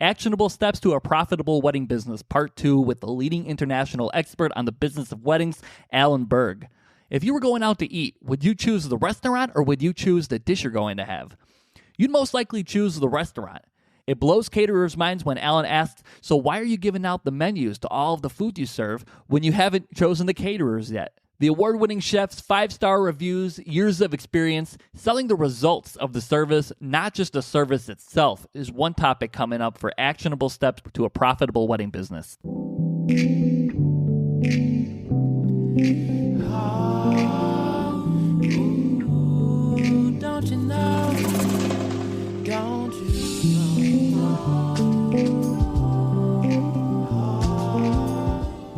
Actionable Steps to a Profitable Wedding Business, Part 2, with the leading international expert on the business of weddings, Alan Berg. If you were going out to eat, would you choose the restaurant or would you choose the dish you're going to have? You'd most likely choose the restaurant. It blows caterers' minds when Alan asks, so why are you giving out the menus to all of the food you serve when you haven't chosen the caterers yet? The award-winning chef's 5-star reviews, years of experience, selling the results of the service, not just the service itself, is one topic coming up for Actionable Steps to a Profitable Wedding Business. Don't you know? Don't you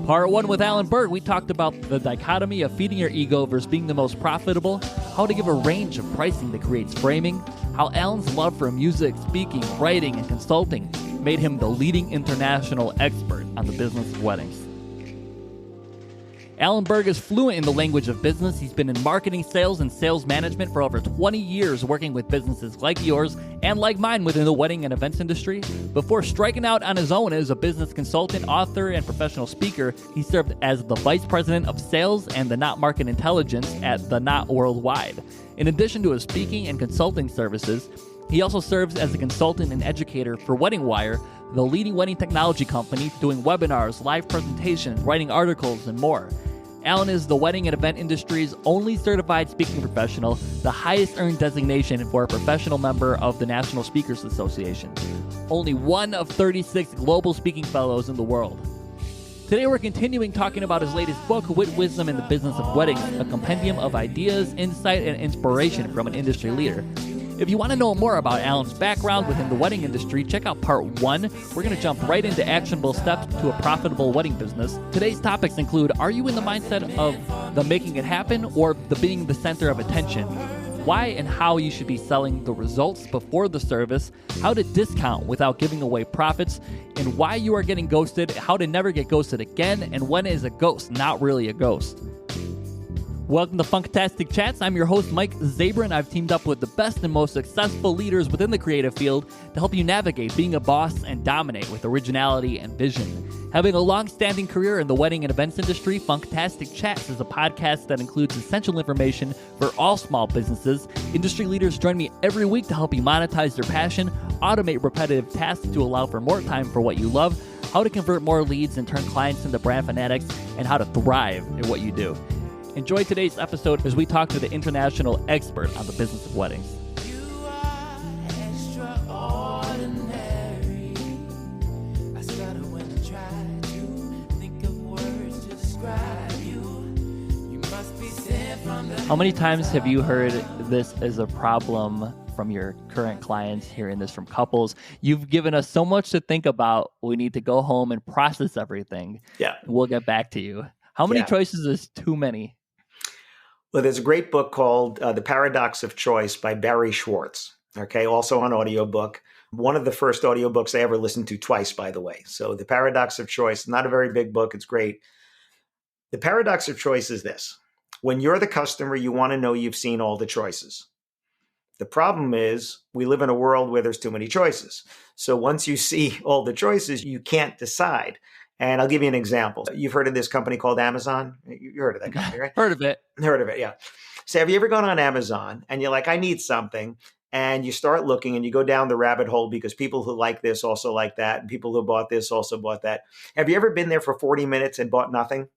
Part 1 with Alan Berg, we talked about the dichotomy of feeding your ego versus being the most profitable, how to give a range of pricing that creates framing, how Alan's love for music, speaking, writing, and consulting made him the leading international expert on the business of weddings. Alan Berg is fluent in the language of business. He's been in marketing, sales, and sales management for over 20 years, working with businesses like yours and like mine within the wedding and events industry. Before striking out on his own as a business consultant, author, and professional speaker, he served as the vice president of sales and the Knot Market Intelligence at the Knot Worldwide. In addition to his speaking and consulting services, he also serves as a consultant and educator for Wedding Wire, the leading wedding technology company, doing webinars, live presentations, writing articles, and more. Alan is the wedding and event industry's only certified speaking professional, the highest earned designation for a professional member of the National Speakers Association. Only one of 36 global speaking fellows in the world. Today we're continuing talking about his latest book, Wit, Wisdom, and the Business of Weddings, a compendium of ideas, insight, and inspiration from an industry leader. If you want to know more about Alan's background within the wedding industry, check out Part 1. We're going to jump right into actionable steps to a profitable wedding business. Today's topics include, are you in the mindset of the making it happen or the being the center of attention? Why and how you should be selling the results before the service, how to discount without giving away profits, and why you are getting ghosted, how to never get ghosted again, and when is a ghost not really a ghost. Welcome to Funktastic Chats. I'm your host, Mike Zabrin. I've teamed up with the best and most successful leaders within the creative field to help you navigate being a boss and dominate with originality and vision. Having a long-standing career in the wedding and events industry, Funktastic Chats is a podcast that includes essential information for all small businesses. Industry leaders join me every week to help you monetize your passion, automate repetitive tasks to allow for more time for what you love, how to convert more leads and turn clients into brand fanatics, and how to thrive at what you do. Enjoy today's episode as we talk to the international expert on the business of weddings. You are extraordinary. I stutter when I try to think of words to describe you. You must be sent from the... How many times have you heard this as a problem from your current clients, hearing this from couples? You've given us so much to think about. We need to go home and process everything. Yeah. We'll get back to you. How many choices is too many? Well, there's a great book called The Paradox of Choice by Barry Schwartz, okay, also on audiobook. One of the first audiobooks I ever listened to twice, by the way. So The Paradox of Choice, not a very big book. It's great. The paradox of choice is this. When you're the customer, you want to know you've seen all the choices. The problem is we live in a world where there's too many choices. So once you see all the choices, you can't decide. And I'll give you an example. You've heard of this company called Amazon? You heard of that company, right? Heard of it, yeah. So have you ever gone on Amazon and you're like, I need something, and you start looking and you go down the rabbit hole because people who like this also like that, and people who bought this also bought that. Have you ever been there for 40 minutes and bought nothing?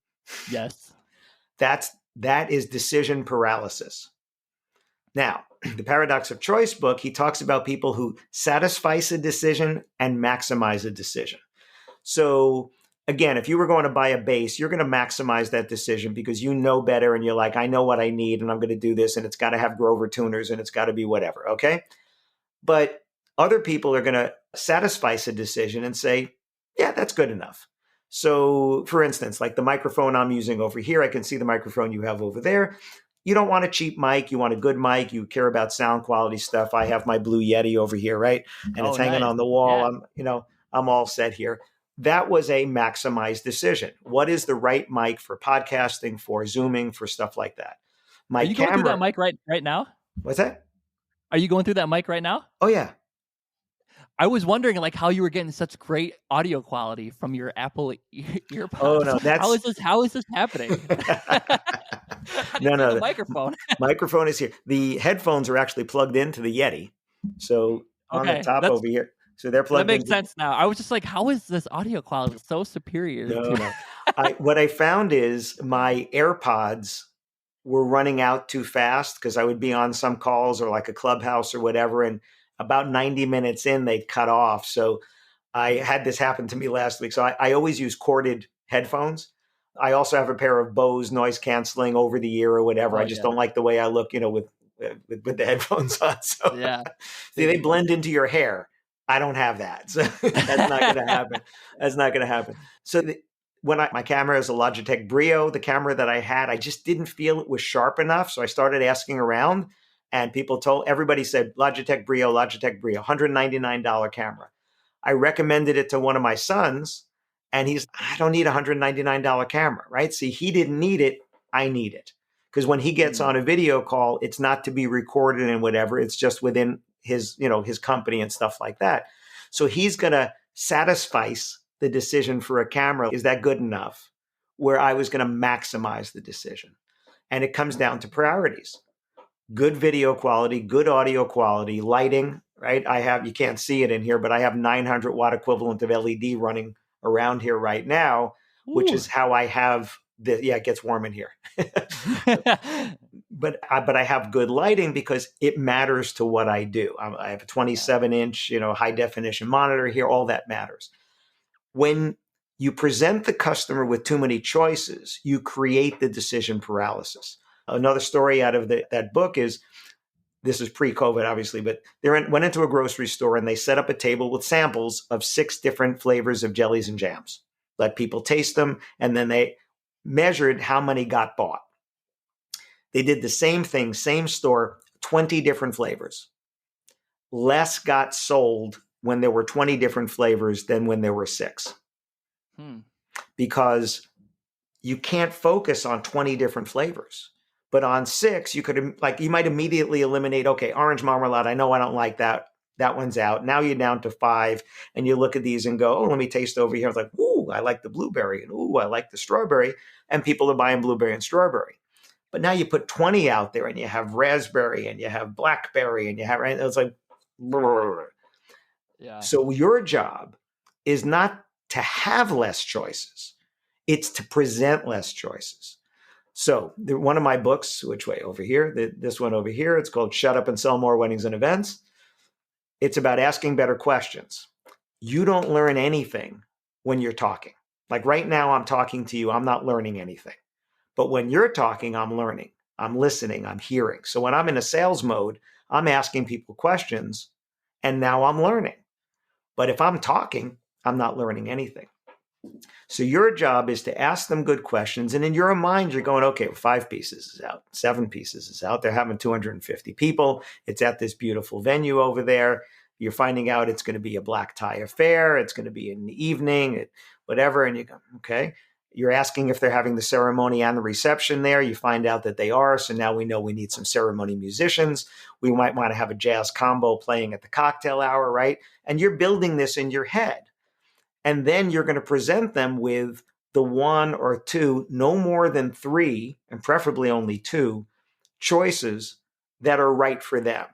Yes. That is decision paralysis. Now, the Paradox of Choice book, he talks about people who satisfice a decision and maximize a decision. So again, if you were going to buy a base, you're going to maximize that decision because you know better and you're like, I know what I need and I'm going to do this and it's got to have Grover tuners and it's got to be whatever, okay? But other people are going to satisfy a decision and say, yeah, that's good enough. So for instance, like the microphone I'm using over here, I can see the microphone you have over there. You don't want a cheap mic. You want a good mic. You care about sound quality stuff. I have my Blue Yeti over here, right? And it's hanging on the wall. Yeah. I'm all set here. That was a maximized decision. What is the right mic for podcasting, for Zooming, for stuff like that? Are you going through that mic right now? What's that? Are you going through that mic right now? Oh, yeah. I was wondering like how you were getting such great audio quality from your Apple Oh earpods. no, How that's is this happening? I no, didn't see no. the The microphone. microphone is here. The headphones are actually plugged into the Yeti. So on the Okay, top over here. So they're that plugged makes into. sense now. I was just like, how is this audio quality so superior No, to no. What I found is my AirPods were running out too fast because I would be on some calls or like a clubhouse or whatever, and about 90 minutes in, they'd cut off. So I had this happen to me last week. So I always use corded headphones. I also have a pair of Bose noise canceling over the ear or whatever. Oh I just yeah. don't like the way I look, with the headphones on. So Yeah. see, they Same. blend into your hair. I don't have that. So that's not going to happen. That's not going to happen. So my camera is a Logitech Brio, the camera that I had, I just didn't feel it was sharp enough. So I started asking around, and everybody said Logitech Brio, $199 camera. I recommended it to one of my sons, and I don't need a $199 camera, right? See, he didn't need it. I need it. Because when he gets on a video call, it's not to be recorded and whatever. It's just within his company and stuff like that. So he's going to satisfy the decision for a camera. Is that good enough? Where I was going to maximize the decision. And it comes down to priorities. Good video quality, good audio quality, lighting, right? You can't see it in here, but I have 900 watt equivalent of LED running around here right now, which Ooh. is how I have it gets warm in here. But I have good lighting because it matters to what I do. I have a 27-inch, high definition monitor here. All that matters. When you present the customer with too many choices, you create the decision paralysis. Another story out of that book is, this is pre-COVID, obviously, but they went into a grocery store and they set up a table with samples of 6 different flavors of jellies and jams. Let people taste them, and then they measured how many got bought. They did the same thing, same store, 20 different flavors. Less got sold when there were 20 different flavors than when there were 6. Because you can't focus on 20 different flavors. But on 6, you might immediately eliminate, okay, orange marmalade, I know I don't like that. That one's out. Now you're down to 5, and you look at these and go, oh, let me taste over here. It's like, ooh, I like the blueberry, and ooh, I like the strawberry. And people are buying blueberry and strawberry. But now you put 20 out there, and you have raspberry, and you have blackberry, and you have, right? It's like, Yeah. So your job is not to have less choices. It's to present less choices. So one of my books, which way over here, this one over here, it's called Shut Up and Sell More Weddings and Events. It's about asking better questions. You don't learn anything when you're talking. Like right now, I'm talking to you, I'm not learning anything. But when you're talking, I'm learning, I'm listening, I'm hearing. So when I'm in a sales mode, I'm asking people questions, and now I'm learning. But if I'm talking, I'm not learning anything. So your job is to ask them good questions. And in your mind, you're going, okay, 5 pieces is out, 7 pieces is out. They're having 250 people. It's at this beautiful venue over there. You're finding out it's going to be a black tie affair. It's going to be in the evening, whatever. And you go, okay. You're asking if they're having the ceremony and the reception there. You find out that they are. So now we know we need some ceremony musicians. We might want to have a jazz combo playing at the cocktail hour, right? And you're building this in your head. And then you're going to present them with the 1 or 2, no more than 3, and preferably only 2 choices that are right for them.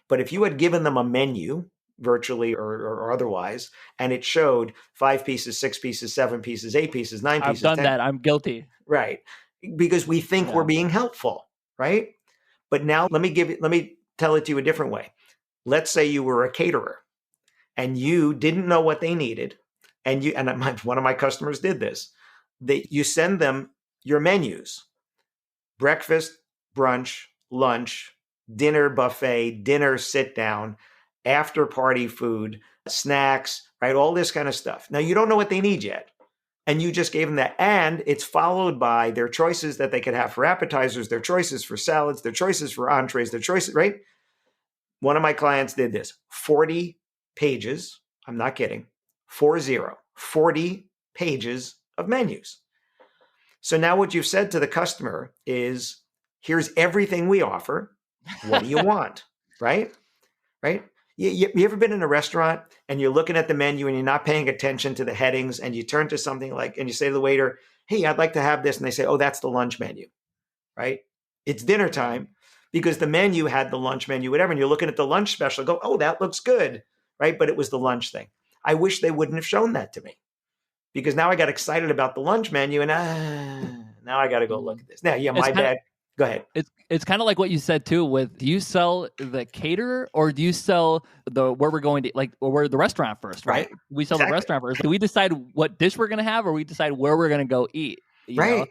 But if you had given them a menu, virtually or otherwise, and it showed 5 pieces, 6 pieces, 7 pieces, 8 pieces, 9 pieces, I've done 10, that. I'm guilty. right? Because we think we're being helpful, right? But now let me tell it to you a different way. Let's say you were a caterer and you didn't know what they needed. And one of my customers did this. You send them your menus: breakfast, brunch, lunch, dinner buffet, dinner sit down, after party food, snacks, right? All this kind of stuff. Now you don't know what they need yet. And you just gave them that. And it's followed by their choices that they could have for appetizers, their choices for salads, their choices for entrees, their choices, right? One of my clients did this. 40 pages. I'm not kidding. 40 pages of menus. So now what you've said to the customer is, here's everything we offer. What do you want? Right? You ever been in a restaurant and you're looking at the menu and you're not paying attention to the headings, and you turn to something like, and you say to the waiter, "Hey, I'd like to have this." And they say, "Oh, that's the lunch menu," right? It's dinner time because the menu had the lunch menu, whatever. And you're looking at the lunch special, go, "Oh, that looks good," right? But it was the lunch thing. I wish they wouldn't have shown that to me, because now I got excited about the lunch menu and now I got to go look at this. Now, yeah, It's my kind of bad. Go ahead. it's kind of like what you said too. With, do you sell the caterer or do you sell the where we're going to, like, or we're the restaurant first, right? Right. We sell Exactly. the restaurant first. Do we decide what dish we're gonna have, or we decide where we're gonna go eat? You know, Right.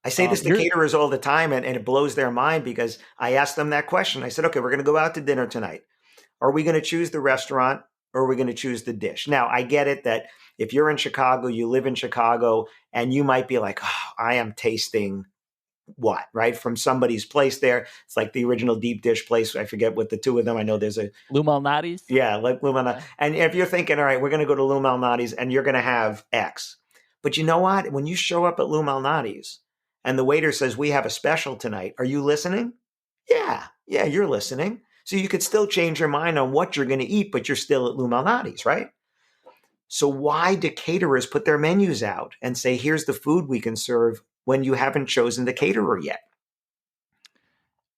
I say this to you're caterers all the time, and it blows their mind because I asked them that question. I said, "Okay, we're going to go out to dinner tonight. Are we going to choose the restaurant or are we going to choose the dish?" Now, I get it that if you're in Chicago, you live in Chicago, and you might be like, "Oh, I am tasting what," right? From somebody's place there. It's like the original deep dish place. I forget what the two of them. I know there's a, Lou Malnati's. yeah, like Lou Malnati. Yeah. And if you're thinking, all right, we're going to go to Lou Malnati's and you're going to have X. But you know what? When you show up at Lou Malnati's and the waiter says, "We have a special tonight," are you listening? Yeah, you're listening. So you could still change your mind on what you're going to eat, but you're still at Lou Malnati's, right? So why do caterers put their menus out and say, "Here's the food we can serve," when you haven't chosen the caterer yet?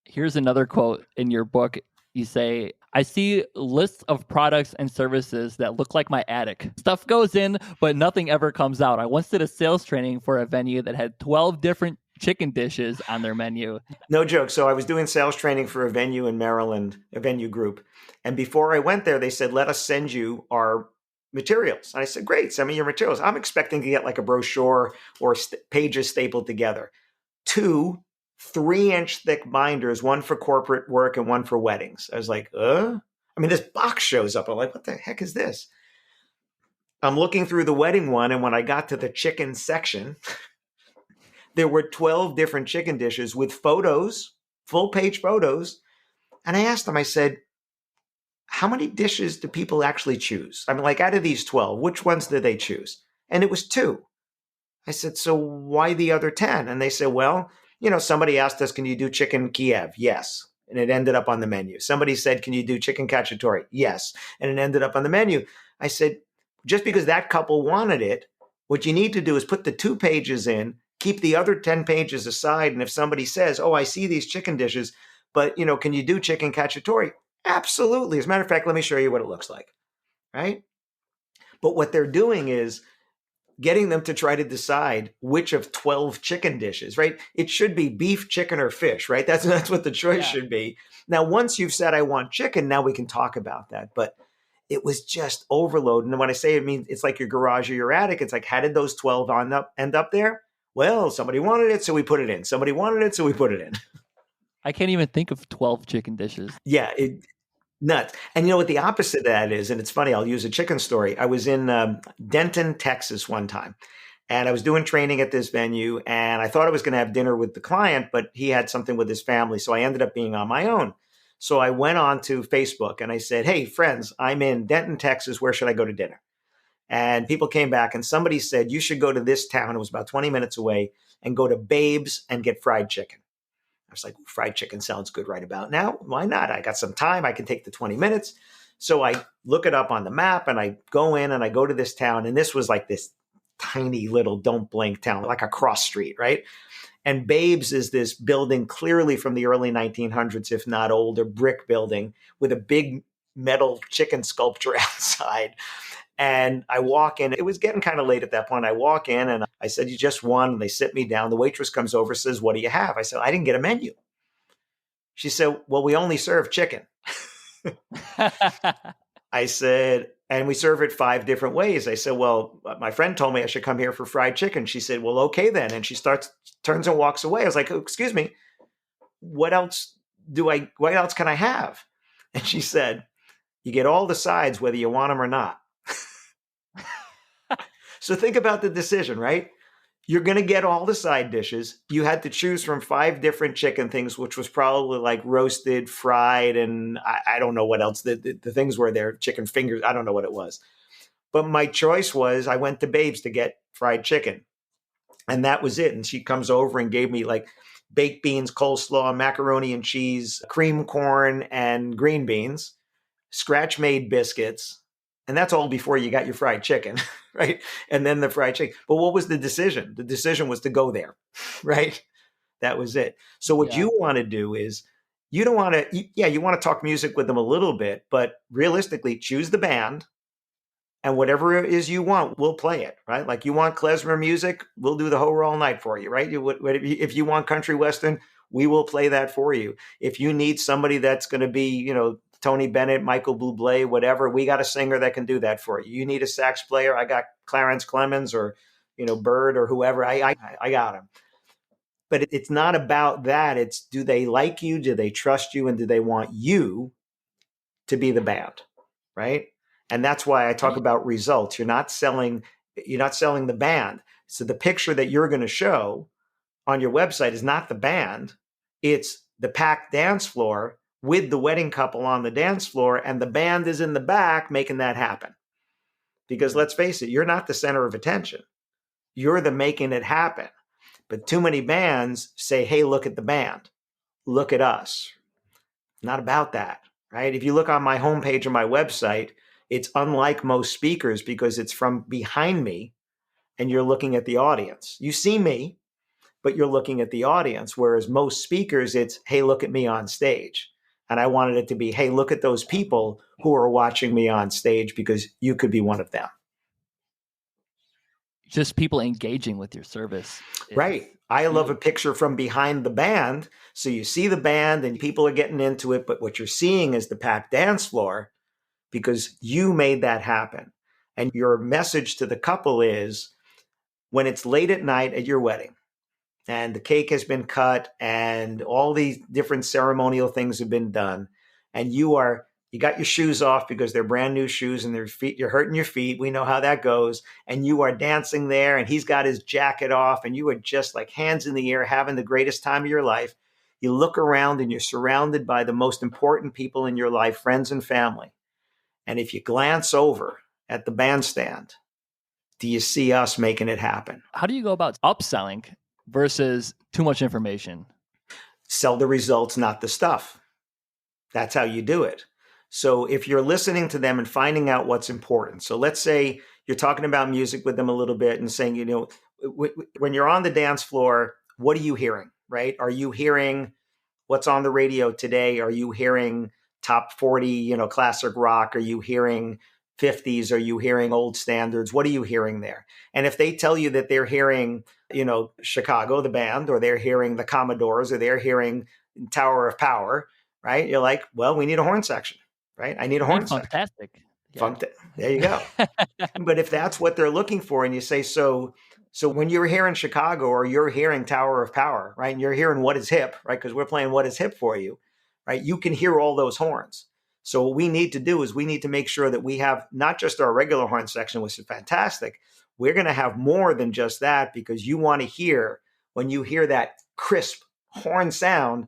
Here's another quote in your book. You say, "I see lists of products and services that look like my attic. Stuff goes in, but nothing ever comes out. I once did a sales training for a venue that had 12 different chicken dishes on their menu." No joke. So I was doing sales training for a venue in Maryland, a venue group. And before I went there, they said, "Let us send you our materials." And I said, "Great, send me your materials." I'm expecting to get like a brochure or pages stapled together. 2 3-inch thick binders, one for corporate work and one for weddings. I was like, I mean, this box shows up. I'm like, what the heck is this? I'm looking through the wedding one, and when I got to the chicken section, there were 12 different chicken dishes with photos, full page photos. And I asked them, I said, "How many dishes do people actually choose? I mean, like, out of these 12, which ones did they choose?" And it was 2. I said, "So why the other 10? And they said, "Well, somebody asked us, 'Can you do chicken Kiev?' Yes." And it ended up on the menu. Somebody said, "Can you do chicken cacciatore?" Yes. And it ended up on the menu. I said, just because that couple wanted it, what you need to do is put the 2 pages in, keep the other 10 pages aside. And if somebody says, "Oh, I see these chicken dishes, but, can you do chicken cacciatore?" Absolutely. As a matter of fact, let me show you what it looks like. Right? But what they're doing is getting them to try to decide which of 12 chicken dishes, right? It should be beef, chicken, or fish, right? That's what the choice should be. Now, once you've said, "I want chicken," now we can talk about that. But it was just overload. And when I say it means it's like your garage or your attic, it's like, how did those 12 end up there? Well, somebody wanted it, so we put it in. Somebody wanted it, so we put it in. I can't even think of 12 chicken dishes. Yeah, nuts. And you know what the opposite of that is? And it's funny, I'll use a chicken story. I was in Denton, Texas one time, and I was doing training at this venue, and I thought I was going to have dinner with the client, but he had something with his family. So I ended up being on my own. So I went on to Facebook and I said, "Hey, friends, I'm in Denton, Texas. Where should I go to dinner?" And people came back and somebody said, "You should go to this town." It was about 20 minutes away, and go to Babe's and get fried chicken. I was like, fried chicken sounds good right about now. Why not? I got some time. I can take the 20 minutes. So I look it up on the map and I go in and I go to this town. And this was like this tiny little don't blink town, like a cross street, right? And Babe's is this building clearly from the early 1900s, if not older, brick building with a big metal chicken sculpture outside. And I walk in. It was getting kind of late at that point. I walk in and I said, "You just won." And they sit me down. The waitress comes over, says, "What do you have?" I said, "I didn't get a menu." She said, "Well, we only serve chicken." I said, "And we serve it 5 different ways." I said, "Well, my friend told me I should come here for fried chicken." She said, "Well, okay then." And she turns and walks away. I was like, "Oh, excuse me, what else can I have?" And she said, "You get all the sides, whether you want them or not." So think about the decision, right? You're going to get all the side dishes. You had to choose from 5 different chicken things, which was probably like roasted, fried, and I don't know what else. The things were there, chicken fingers. I don't know what it was. But my choice was I went to Babe's to get fried chicken. And that was it. And she comes over and gave me like baked beans, coleslaw, macaroni and cheese, cream corn, and green beans. scratch-made biscuits, and that's all before you got your fried chicken, right? And then the fried chicken. But what was the decision? The decision was to go there, right? That was it. So what Yeah. you want to do is you don't want to, yeah, you want to talk music with them a little bit, but realistically, choose the band and whatever it is you want, we'll play it, right? Like you want klezmer music, we'll do the whole roll night for you, right? If you want country western, we will play that for you. If you need somebody that's going to be, Tony Bennett, Michael Bublé, whatever, we got a singer that can do that for you. You need a sax player, I got Clarence Clemens or, Bird or whoever, I got him. But it's not about that. It's, do they like you? Do they trust you? And do they want you to be the band, right? And that's why I talk about results. You're not selling the band. So the picture that you're going to show on your website is not the band. It's the packed dance floor with the wedding couple on the dance floor, and the band is in the back making that happen. Because let's face it, you're not the center of attention. You're the making it happen. But too many bands say, hey, look at the band. Look at us. Not about that, right? If you look on my homepage of my website, it's unlike most speakers because it's from behind me and you're looking at the audience. You see me, but you're looking at the audience. Whereas most speakers, it's, hey, look at me on stage. And I wanted it to be, hey, look at those people who are watching me on stage because you could be one of them. Just people engaging with your service. Right. I love a picture from behind the band. So you see the band and people are getting into it, but what you're seeing is the packed dance floor because you made that happen. And your message to the couple is when it's late at night at your wedding and the cake has been cut and all these different ceremonial things have been done and you got your shoes off because they're brand new shoes and you're hurting your feet. We know how that goes. And you are dancing there and he's got his jacket off and you are just like hands in the air, having the greatest time of your life. You look around and you're surrounded by the most important people in your life, friends and family. And if you glance over at the bandstand, do you see us making it happen? How do you go about upselling versus too much information? Sell the results, not the stuff. That's how you do it. So if you're listening to them and finding out what's important, so let's say you're talking about music with them a little bit and saying, when you're on the dance floor, what are you hearing, right? Are you hearing what's on the radio today? Are you hearing top 40, classic rock? Are you hearing 50s? Are you hearing old standards? What are you hearing there? And if they tell you that they're hearing, Chicago, the band, or they're hearing the Commodores, or they're hearing Tower of Power, right? You're like, well, we need a horn section. Right? I need a horn section. Fantastic. Yeah. There you go. But if that's what they're looking for, and you say, so when you're here in Chicago or you're hearing Tower of Power, right? And you're hearing What Is Hip, right? Because we're playing What Is Hip for you, right? You can hear all those horns. So what we need to do is we need to make sure that we have not just our regular horn section, which is fantastic. We're going to have more than just that because you want to hear, when you hear that crisp horn sound,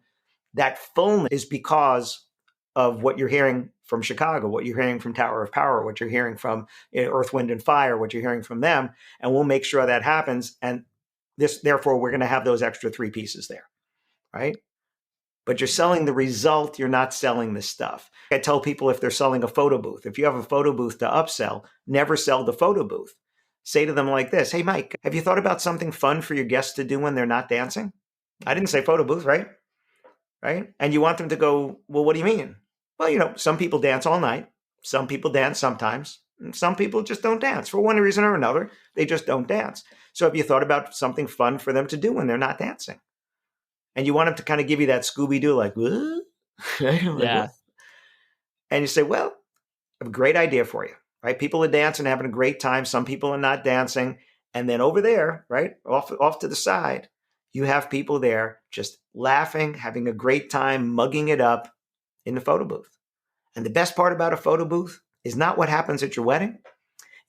that fullness is because of what you're hearing from Chicago, what you're hearing from Tower of Power, what you're hearing from Earth, Wind, and Fire, what you're hearing from them. And we'll make sure that happens. And therefore, we're going to have those extra 3 pieces there, right? But you're selling the result. You're not selling the stuff. I tell people if they're selling a photo booth, if you have a photo booth to upsell, never sell the photo booth. Say to them like this, hey, Mike, have you thought about something fun for your guests to do when they're not dancing? I didn't say photo booth, right? Right? And you want them to go, well, what do you mean? Well, some people dance all night. Some people dance sometimes. And some people just don't dance for one reason or another. They just don't dance. So have you thought about something fun for them to do when they're not dancing? And you want them to kind of give you that Scooby-Doo, like, what? Yeah. What? And you say, well, I have a great idea for you, right? People are dancing, having a great time. Some people are not dancing. And then over there, right, off to the side, you have people there just laughing, having a great time, mugging it up in the photo booth. And the best part about a photo booth is not what happens at your wedding.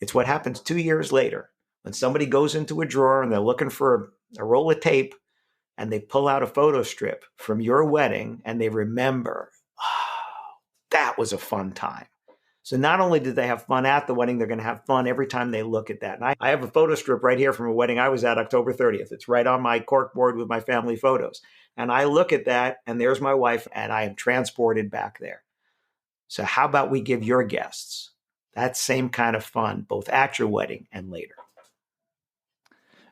It's what happens 2 years later when somebody goes into a drawer and they're looking for a roll of tape and they pull out a photo strip from your wedding and they remember, oh, that was a fun time. So not only did they have fun at the wedding, they're going to have fun every time they look at that. And I have a photo strip right here from a wedding I was at October 30th. It's right on my cork board with my family photos. And I look at that and there's my wife and I am transported back there. So how about we give your guests that same kind of fun, both at your wedding and later?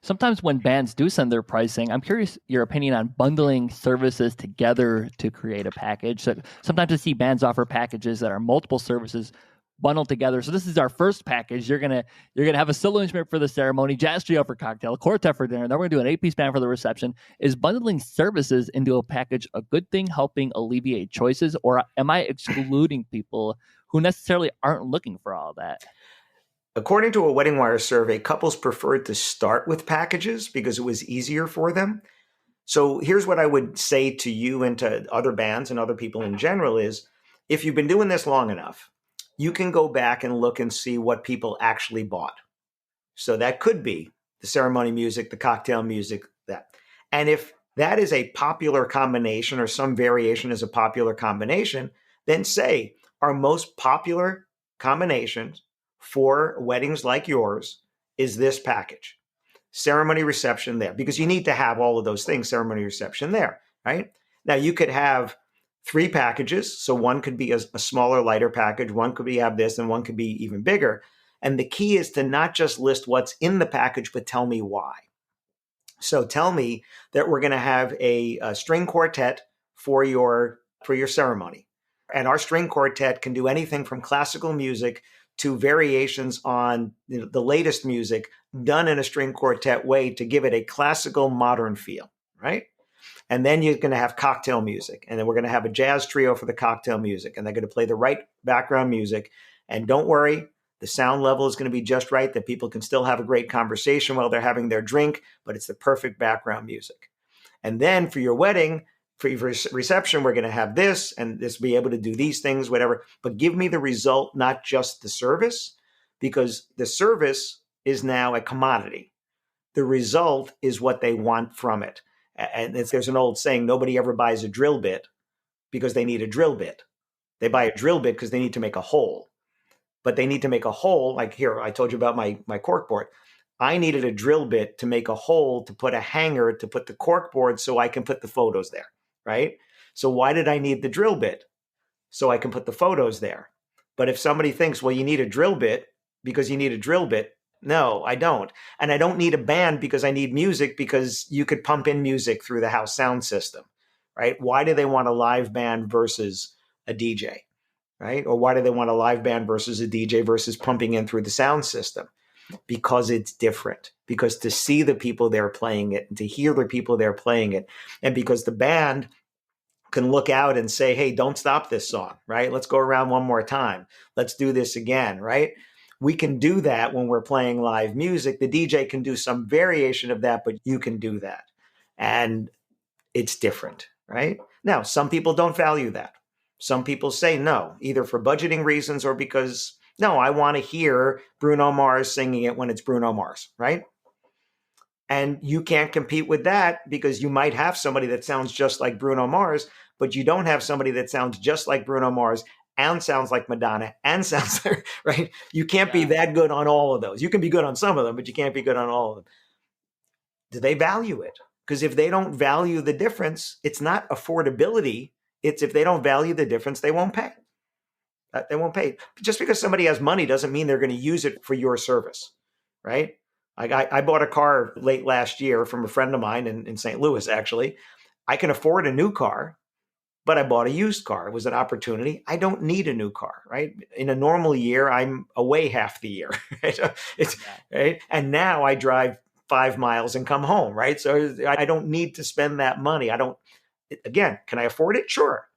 Sometimes when bands do send their pricing, I'm curious your opinion on bundling services together to create a package. So sometimes I see bands offer packages that are multiple services bundled together. So this is our first package. You're gonna have a solo instrument for the ceremony, jazz trio for cocktail, quartet for dinner. Then we're gonna do an 8-piece band for the reception. Is bundling services into a package a good thing, helping alleviate choices, or am I excluding people who necessarily aren't looking for all that? According to a Wedding Wire survey, couples preferred to start with packages because it was easier for them. So here's what I would say to you and to other bands and other people in general is, if you've been doing this long enough, you can go back and look and see what people actually bought. So that could be the ceremony music, the cocktail music, that. And if that is a popular combination or some variation is a popular combination, then say our most popular combinations for weddings like yours is this package. Ceremony, reception there, because you need to have all of those things, ceremony, reception there, right? Now you could have 3 packages. So one could be a smaller, lighter package. One could be have this and one could be even bigger. And the key is to not just list what's in the package, but tell me why. So tell me that we're going to have a string quartet for your ceremony. And our string quartet can do anything from classical music to variations on the latest music done in a string quartet way to give it a classical modern feel, right? And then you're going to have cocktail music. And then we're going to have a jazz trio for the cocktail music. And they're going to play the right background music. And don't worry, the sound level is going to be just right that people can still have a great conversation while they're having their drink, but it's the perfect background music. And then for your wedding, for your reception, we're going to have this, and this will be able to do these things, whatever. But give me the result, not just the service, because the service is now a commodity. The result is what they want from it. And there's an old saying, nobody ever buys a drill bit because they need a drill bit. They buy a drill bit because they need to make a hole. But they need to make a hole, like here, I told you about my cork board. I needed a drill bit to make a hole, to put a hanger, to put the cork board so I can put the photos there, right? So why did I need the drill bit? So I can put the photos there. But if somebody thinks, well, you need a drill bit because you need a drill bit, no, I don't. And I don't need a band because I need music, because you could pump in music through the house sound system, right? Why do they want a live band versus a DJ, right? Or why do they want a live band versus a DJ versus pumping in through the sound system? Because it's different. Because to see the people there playing it and to hear the people there playing it, and because the band can look out and say, hey, don't stop this song, right? Let's go around one more time. Let's do this again, right? We can do that when we're playing live music. The DJ can do some variation of that, but you can do that. And it's different, right? Now, some people don't value that. Some people say no, either for budgeting reasons or because, no, I want to hear Bruno Mars singing it when it's Bruno Mars, right? And you can't compete with that because you might have somebody that sounds just like Bruno Mars, but you don't have somebody that sounds just like Bruno Mars and sounds like Madonna and sounds like, right? You can't be that good on all of those. You can be good on some of them, but you can't be good on all of them. Do they value it? Because if they don't value the difference, it's not affordability. It's if they don't value the difference, they won't pay. They won't pay. Just because somebody has money doesn't mean they're going to use it for your service, right? I bought a car late last year from a friend of mine in St. Louis, actually. I can afford a new car, but I bought a used car. It was an opportunity. I don't need a new car, right? In a normal year, I'm away half the year, right? Right? And now I drive 5 miles and come home, right? So I don't need to spend that money. Again, can I afford it? Sure.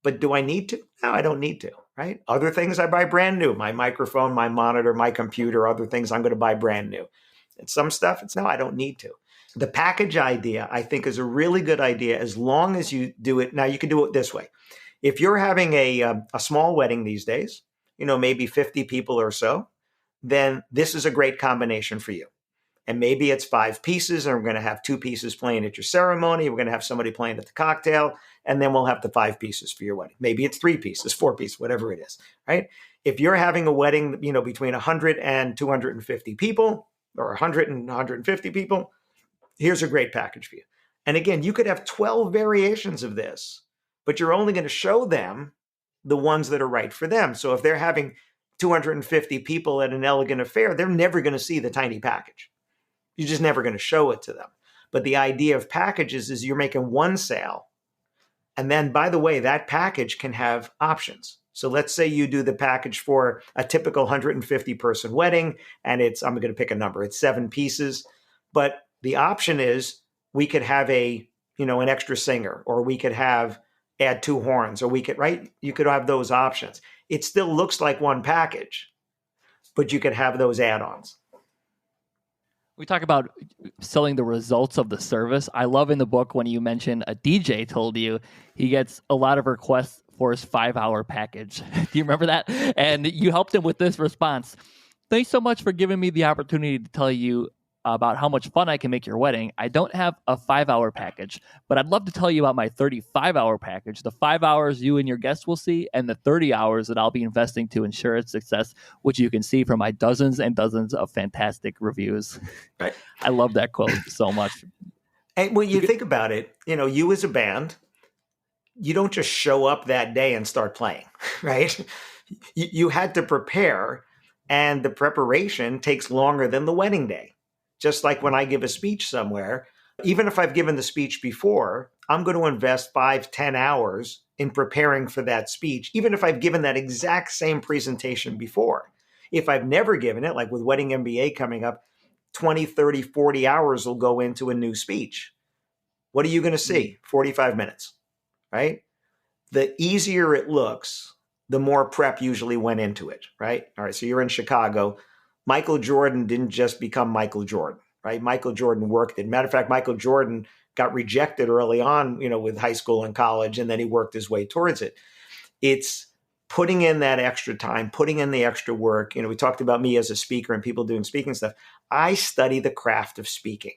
But do I need to? No, I don't need to, right? Other things I buy brand new. My microphone, my monitor, my computer, other things I'm going to buy brand new. And some stuff, no, I don't need to. The package idea, I think, is a really good idea as long as you do it. Now, you can do it this way. If you're having a small wedding these days, maybe 50 people or so, then this is a great combination for you. And maybe it's 5 pieces, and we're going to have 2 pieces playing at your ceremony. We're going to have somebody playing at the cocktail, and then we'll have the 5 pieces for your wedding. Maybe it's 3 pieces, 4 pieces, whatever it is, right? If you're having a wedding, between 100 and 250 people, or 100 and 150 people, here's a great package for you. And again, you could have 12 variations of this, but you're only going to show them the ones that are right for them. So if they're having 250 people at an elegant affair, they're never going to see the tiny package. You're just never going to show it to them. But the idea of packages is you're making one sale. And then, by the way, that package can have options. So let's say you do the package for a typical 150 person wedding, and I'm going to pick a number, it's 7 pieces. But the option is we could have an extra singer, or we could add 2 horns, or we could, right? You could have those options. It still looks like one package, but you could have those add-ons. We talk about selling the results of the service. I love in the book when you mention a DJ told you he gets a lot of requests for his 5-hour package. Do you remember that? And you helped him with this response. Thanks so much for giving me the opportunity to tell you about how much fun I can make your wedding. I don't have a 5-hour package, but I'd love to tell you about my 35-hour package, the 5 hours you and your guests will see, and the 30 hours that I'll be investing to ensure its success, which you can see from my dozens and dozens of fantastic reviews. Right. I love that quote so much. And when you think about it, you as a band, you don't just show up that day and start playing, right? You had to prepare, and the preparation takes longer than the wedding day. Just like when I give a speech somewhere, even if I've given the speech before, I'm going to invest 5-10 hours in preparing for that speech, even if I've given that exact same presentation before. If I've never given it, like with Wedding MBA coming up, 20, 30, 40 hours will go into a new speech. What are you going to see? 45 minutes, right? The easier it looks, the more prep usually went into it, right? All right, so you're in Chicago. Michael Jordan didn't just become Michael Jordan, right? Michael Jordan worked it. Matter of fact, Michael Jordan got rejected early on, with high school and college, and then he worked his way towards it. It's putting in that extra time, putting in the extra work. We talked about me as a speaker and people doing speaking stuff. I study the craft of speaking.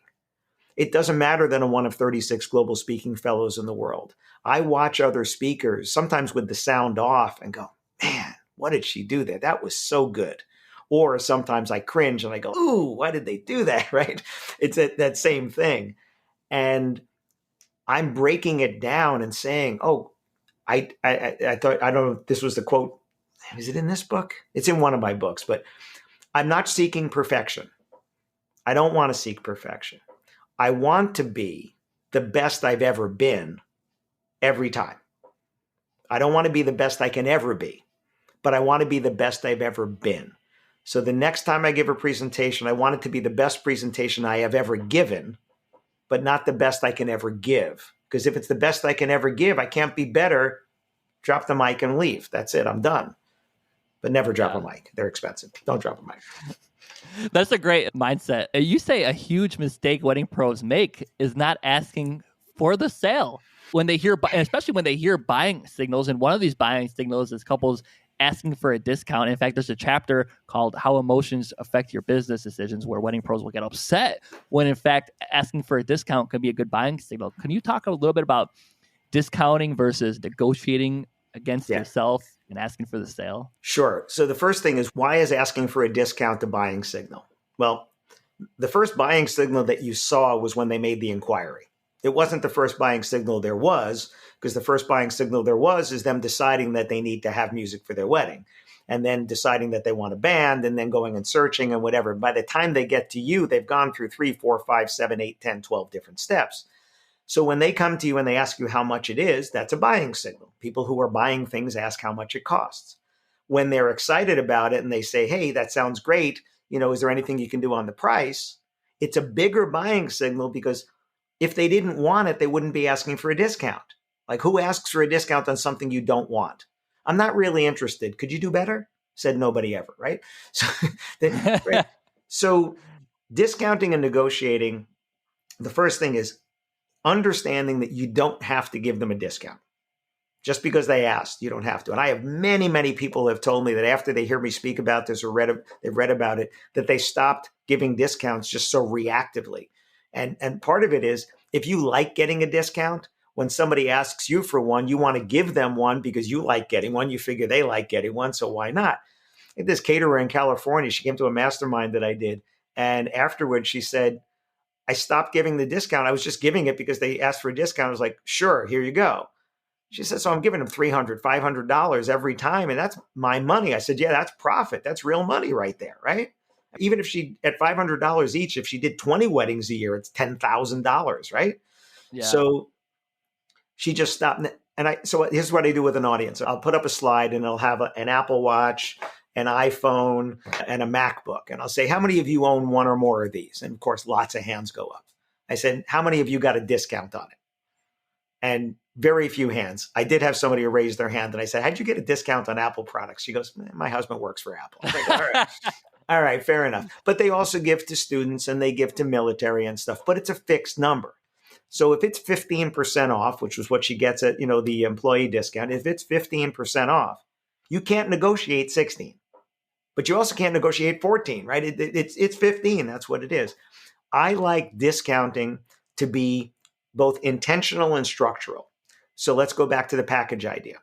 It doesn't matter that I'm one of 36 global speaking fellows in the world. I watch other speakers, sometimes with the sound off, and go, man, what did she do there? That was so good. Or sometimes I cringe and I go, ooh, why did they do that, right? It's that same thing. And I'm breaking it down and saying, oh, I thought, I don't know if this was the quote. Is it in this book? It's in one of my books, but I'm not seeking perfection. I don't want to seek perfection. I want to be the best I've ever been every time. I don't want to be the best I can ever be, but I want to be the best I've ever been. So the next time I give a presentation, I want it to be the best presentation I have ever given, but not the best I can ever give. Because if it's the best I can ever give, I can't be better. Drop the mic and leave. That's it. I'm done. But never drop a mic. They're expensive. Don't drop a mic. That's a great mindset. You say a huge mistake wedding pros make is not asking for the sale. When they hear, especially when they hear buying signals, and one of these buying signals is couples asking for a discount. In fact, there's a chapter called How Emotions Affect Your Business Decisions, where wedding pros will get upset when, in fact, asking for a discount can be a good buying signal. Can you talk a little bit about discounting versus negotiating against yourself and asking for the sale? Sure. So the first thing is, why is asking for a discount a buying signal? Well, the first buying signal that you saw was when they made the inquiry. It wasn't the first buying signal there was, because the first buying signal there was is them deciding that they need to have music for their wedding, and then deciding that they want a band, and then going and searching and whatever. By the time they get to you, they've gone through 3, 4, 5, 7, 8, 10, 12 different steps. So when they come to you and they ask you how much it is, that's a buying signal. People who are buying things ask how much it costs. When they're excited about it and they say, hey, that sounds great, is there anything you can do on the price? It's a bigger buying signal, because if they didn't want it, they wouldn't be asking for a discount. Like, who asks for a discount on something you don't want? I'm not really interested. Could you do better? Said nobody ever, right? Right? So discounting and negotiating, the first thing is understanding that you don't have to give them a discount. Just because they asked, you don't have to. And I have many, many people have told me that after they hear me speak about this or they've read about it, that they stopped giving discounts just so reactively. And part of it is, if you like getting a discount, when somebody asks you for one, you want to give them one because you like getting one. You figure they like getting one, so why not? I had this caterer in California. She came to a mastermind that I did. And afterwards, she said, I stopped giving the discount. I was just giving it because they asked for a discount. I was like, sure, here you go. She said, so I'm giving them $300, $500 every time. And that's my money. I said, yeah, that's profit. That's real money right there, right? Even if she, at $500 each, if she did 20 weddings a year, it's $10,000, right? Yeah. So she just stopped. So here's what I do with an audience. I'll put up a slide and I'll have an Apple Watch, an iPhone, and a MacBook. And I'll say, how many of you own one or more of these? And of course, lots of hands go up. I said, how many of you got a discount on it? And very few hands. I did have somebody who raised their hand and I said, how'd you get a discount on Apple products? She goes, my husband works for Apple. I was like, all right. All right, fair enough. But they also give to students and they give to military and stuff, but it's a fixed number. So if it's 15% off, which was what she gets at, the employee discount, if it's 15% off, you can't negotiate 16, but you also can't negotiate 14, right? It's 15. That's what it is. I like discounting to be both intentional and structural. So let's go back to the package idea.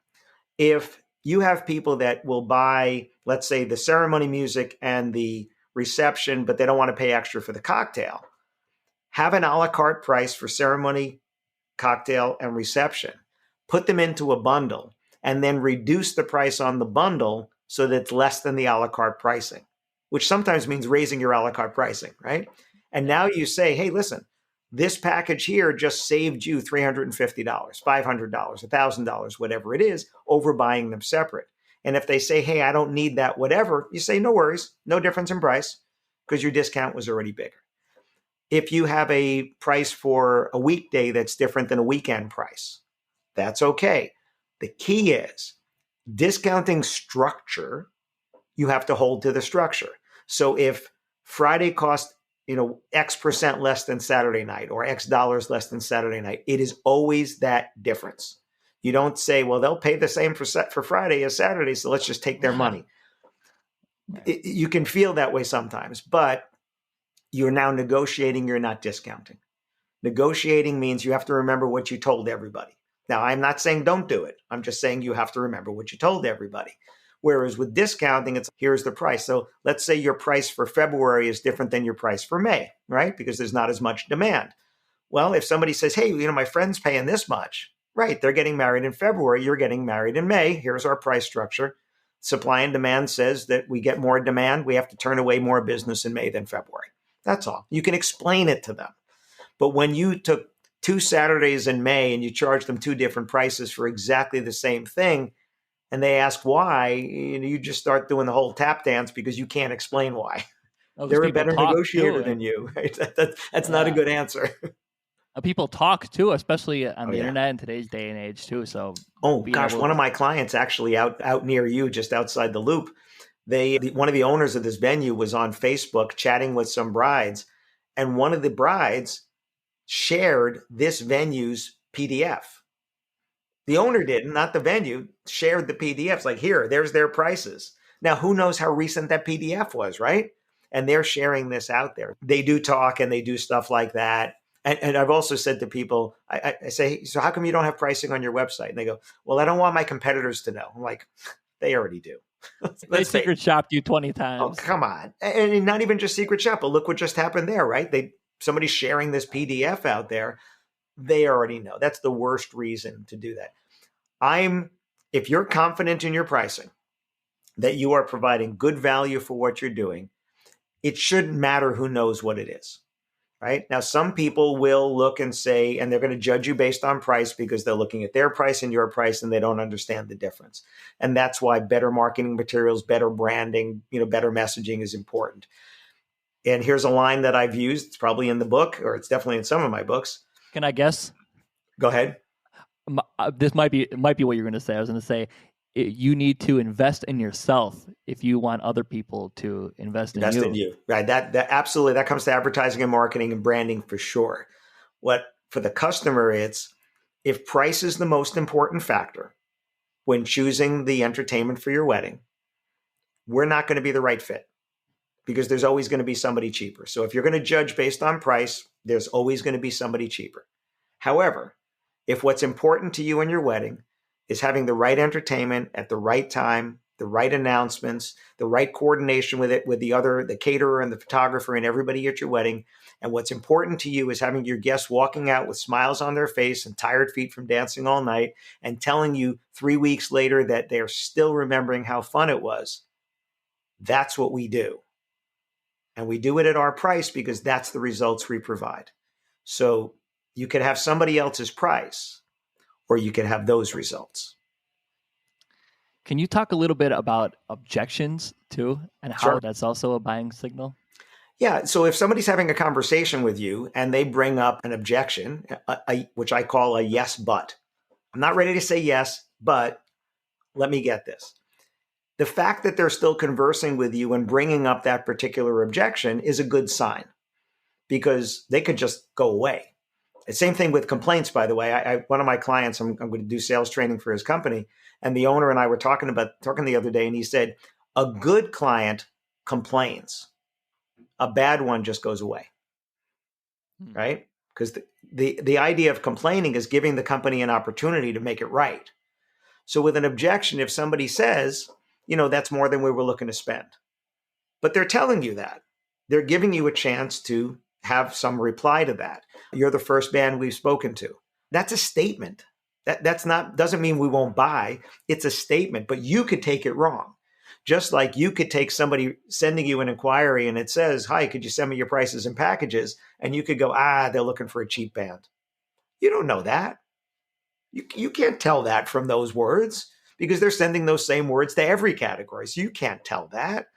If you have people that will buy, let's say, the ceremony music and the reception, but they don't want to pay extra for the cocktail, have an a la carte price for ceremony, cocktail, and reception. Put them into a bundle and then reduce the price on the bundle so that it's less than the a la carte pricing, which sometimes means raising your a la carte pricing, right? And now you say, hey, listen, this package here just saved you $350, $500, $1,000, whatever it is, over buying them separate. And if they say, hey, I don't need that, whatever, you say, no worries, no difference in price because your discount was already bigger. If you have a price for a weekday that's different than a weekend price, that's okay. The key is discounting structure, you have to hold to the structure. So if Friday cost X% less than Saturday night or X dollars less than Saturday night, it is always that difference. You don't say, well, they'll pay the same for Friday as Saturday, so let's just take their money. You can feel that way sometimes, but you're now negotiating, you're not discounting. Negotiating means you have to remember what you told everybody. Now, I'm not saying don't do it. I'm just saying you have to remember what you told everybody. Whereas with discounting, it's here's the price. So let's say your price for February is different than your price for May, right? Because there's not as much demand. Well, if somebody says, hey, my friend's paying this much, right? They're getting married in February. You're getting married in May. Here's our price structure. Supply and demand says that we get more demand. We have to turn away more business in May than February. That's all. You can explain it to them. But when you took 2 Saturdays in May and you charged them 2 different prices for exactly the same thing, and they ask why, you just start doing the whole tap dance because you can't explain why. They're a better negotiator than you. Right? That's not a good answer. People talk too, especially on the internet in today's day and age too. So, one of my clients actually out near you, just outside the loop, one of the owners of this venue was on Facebook chatting with some brides, and one of the brides shared this venue's PDF. The owner didn't, not the venue, shared the PDFs. Like, here, there's their prices. Now, who knows how recent that PDF was, right? And they're sharing this out there. They do talk and they do stuff like that. And I've also said to people, I say, so how come you don't have pricing on your website? And they go, well, I don't want my competitors to know. I'm like, they already do. They secret shopped you 20 times. Oh, come on. And not even just secret shop, but look what just happened there, right? Somebody's sharing this PDF out there. They already know. That's the worst reason to do that. If you're confident in your pricing, that you are providing good value for what you're doing, it shouldn't matter who knows what it is, right? Now, some people will look and say, and they're going to judge you based on price because they're looking at their price and your price and they don't understand the difference. And that's why better marketing materials, better branding, better messaging is important. And here's a line that I've used. It's probably in the book, or it's definitely in some of my books. Can I guess? Go ahead. This might be what you're going to say. I was going to say you need to invest in yourself if you want other people to invest in you. Right? That absolutely, that comes to advertising and marketing and branding for sure. What for the customer, it's if price is the most important factor when choosing the entertainment for your wedding, we're not going to be the right fit because there's always going to be somebody cheaper. So if you're going to judge based on price, there's always going to be somebody cheaper. However, if what's important to you in your wedding is having the right entertainment at the right time, the right announcements, the right coordination with it, with the caterer and the photographer and everybody at your wedding. And what's important to you is having your guests walking out with smiles on their face and tired feet from dancing all night and telling you 3 weeks later that they're still remembering how fun it was. That's what we do. And we do it at our price because that's the results we provide. So you could have somebody else's price, or you could have those results. Can you talk a little bit about objections too, and how Sure. that's also a buying signal? Yeah. So if somebody's having a conversation with you and they bring up an objection, which I call a yes, but I'm not ready to say yes, but let me get this. The fact that they're still conversing with you and bringing up that particular objection is a good sign, because they could just go away. The same thing with complaints, by the way. One of my clients, I'm going to do sales training for his company, and the owner and I were talking the other day, and he said, a good client complains. A bad one just goes away, right? Because the idea of complaining is giving the company an opportunity to make it right. So with an objection, if somebody says, that's more than we were looking to spend, but they're telling you that, they're giving you a chance to have some reply to that. You're the first band we've spoken to. That's a statement. That's not, doesn't mean we won't buy. It's a statement, but you could take it wrong. Just like you could take somebody sending you an inquiry and it says, hi, could you send me your prices and packages? And you could go, they're looking for a cheap band. You don't know that. You can't tell that from those words, because they're sending those same words to every category. So you can't tell that.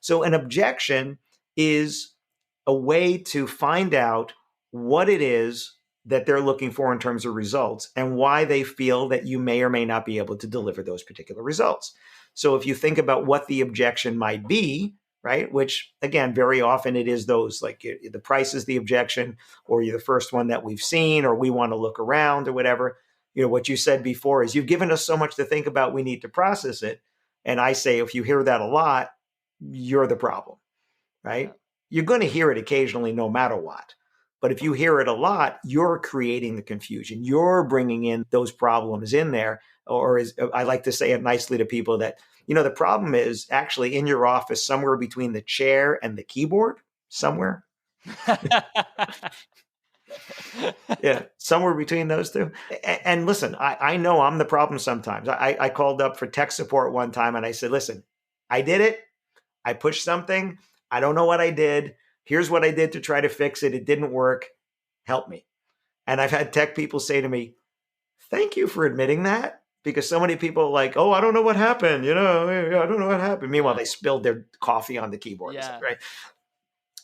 So an objection is a way to find out what it is that they're looking for in terms of results and why they feel that you may or may not be able to deliver those particular results. So if you think about what the objection might be, right, which again, very often it is those, like the price is the objection, or you're the first one that we've seen, or we want to look around, or whatever. What you said before is, you've given us so much to think about, we need to process it. And I say, if you hear that a lot, you're the problem, right? Yeah. You're going to hear it occasionally, no matter what. But if you hear it a lot, you're creating the confusion. You're bringing in those problems in there. Or as I like to say it nicely to people, that, the problem is actually in your office, somewhere between the chair and the keyboard, somewhere. Yeah, somewhere between those two. And listen, I know I'm the problem sometimes. I called up for tech support one time and I said, listen, I did it. I pushed something. I don't know what I did. Here's what I did to try to fix it. It didn't work. Help me. And I've had tech people say to me, thank you for admitting that, because so many people are like, oh, I don't know what happened. I don't know what happened. Meanwhile, they spilled their coffee on the keyboard. Yeah. Right?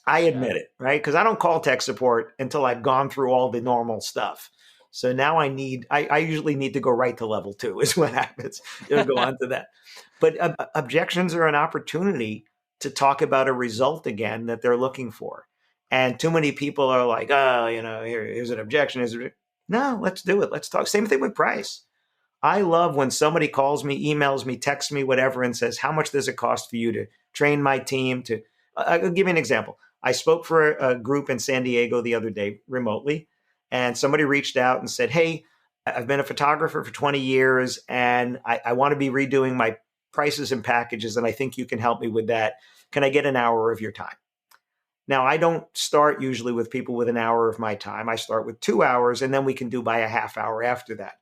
I admit it, right? Because I don't call tech support until I've gone through all the normal stuff. So now I usually need to go right to level 2 is what happens. Go on to that. But objections are an opportunity to talk about a result again that they're looking for. And too many people are like, oh, here's an objection. No, let's do it. Let's talk. Same thing with price. I love when somebody calls me, emails me, texts me, whatever, and says, how much does it cost for you to train my team to, I'll give you an example. I spoke for a group in San Diego the other day remotely, and somebody reached out and said, hey, I've been a photographer for 20 years and I want to be redoing my prices and packages, and I think you can help me with that. Can I get an hour of your time? Now, I don't start usually with people with an hour of my time. I start with 2 hours, and then we can do by a half hour after that.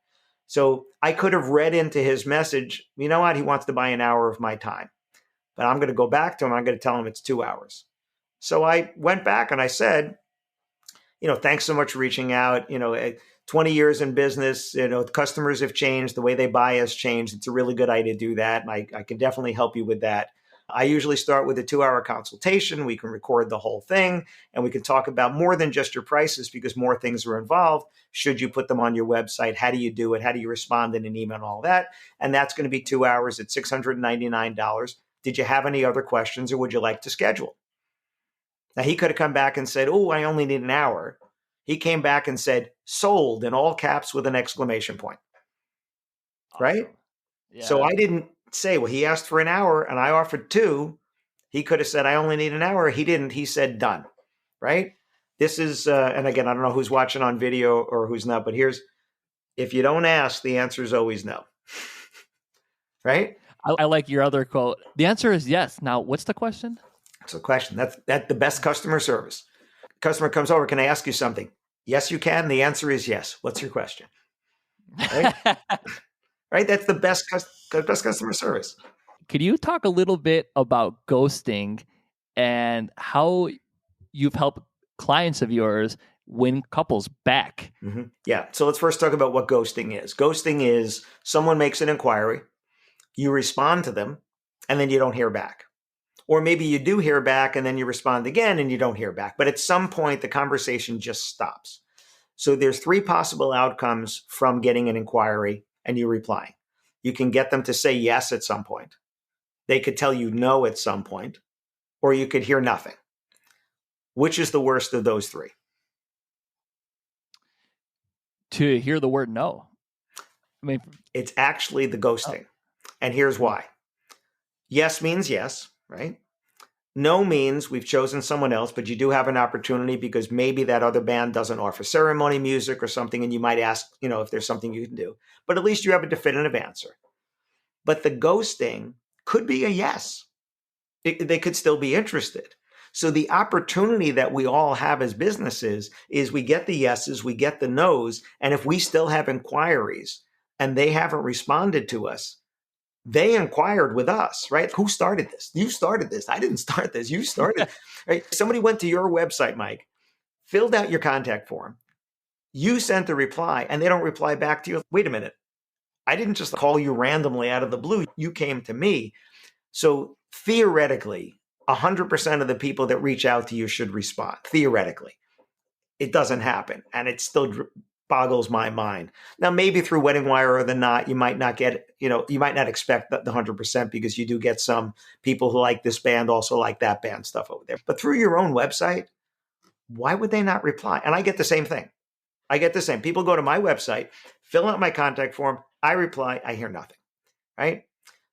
So I could have read into his message, you know what, he wants to buy an hour of my time. But I'm going to go back to him. I'm going to tell him it's 2 hours. So I went back and I said, thanks so much for reaching out. 20 years in business, customers have changed. The way they buy has changed. It's a really good idea to do that. And I can definitely help you with that. I usually start with a 2-hour consultation. We can record the whole thing and we can talk about more than just your prices, because more things are involved. Should you put them on your website? How do you do it? How do you respond in an email and all that? And that's going to be 2 hours at $699. Did you have any other questions, or would you like to schedule? Now, he could have come back and said, oh, I only need an hour. He came back and said, sold, in all caps with an exclamation point. Awesome. Right? Yeah. So I didn't say, well, he asked for an hour and I offered 2. He could have said, I only need an hour. He didn't. He said, done. Right? This is, and again, I don't know who's watching on video or who's not, but if you don't ask, the answer is always no. Right? I like your other quote. The answer is yes. Now, what's the question? So, question. That's the best customer service. Customer comes over. Can I ask you something? Yes, you can. The answer is yes. What's your question? Right. Right. That's the best customer service. Could you talk a little bit about ghosting and how you've helped clients of yours win couples back? Mm-hmm. Yeah. So let's first talk about what ghosting is. Ghosting is someone makes an inquiry, you respond to them, and then you don't hear back. Or maybe you do hear back and then you respond again and you don't hear back. But at some point, the conversation just stops. So there's three possible outcomes from getting an inquiry and you replying. You can get them to say yes at some point. They could tell you no at some point, or you could hear nothing. Which is the worst of those three? To hear the word no. I mean, it's actually the ghosting. And here's why. Yes means yes, right? No means we've chosen someone else, but you do have an opportunity because maybe that other band doesn't offer ceremony music or something, and you might ask, if there's something you can do. But at least you have a definitive answer. But the ghosting could be a yes. They could still be interested. So the opportunity that we all have as businesses is we get the yeses, we get the nos, and if we still have inquiries and they haven't responded to us, they inquired with us, right? Who started this? You started this. I didn't start this. You started, right? Somebody went to your website, Mike, filled out your contact form. You sent a reply and they don't reply back to you. Wait a minute. I didn't just call you randomly out of the blue. You came to me. So theoretically, 100% of the people that reach out to you should respond. Theoretically. It doesn't happen. And it still boggles my mind. Now, maybe through Wedding Wire or the Knot, you might not get, you might not expect the 100% because you do get some people who like this band also like that band stuff over there. But through your own website, why would they not reply? And I get the same thing. I get the same. People go to my website, fill out my contact form, I reply, I hear nothing, right?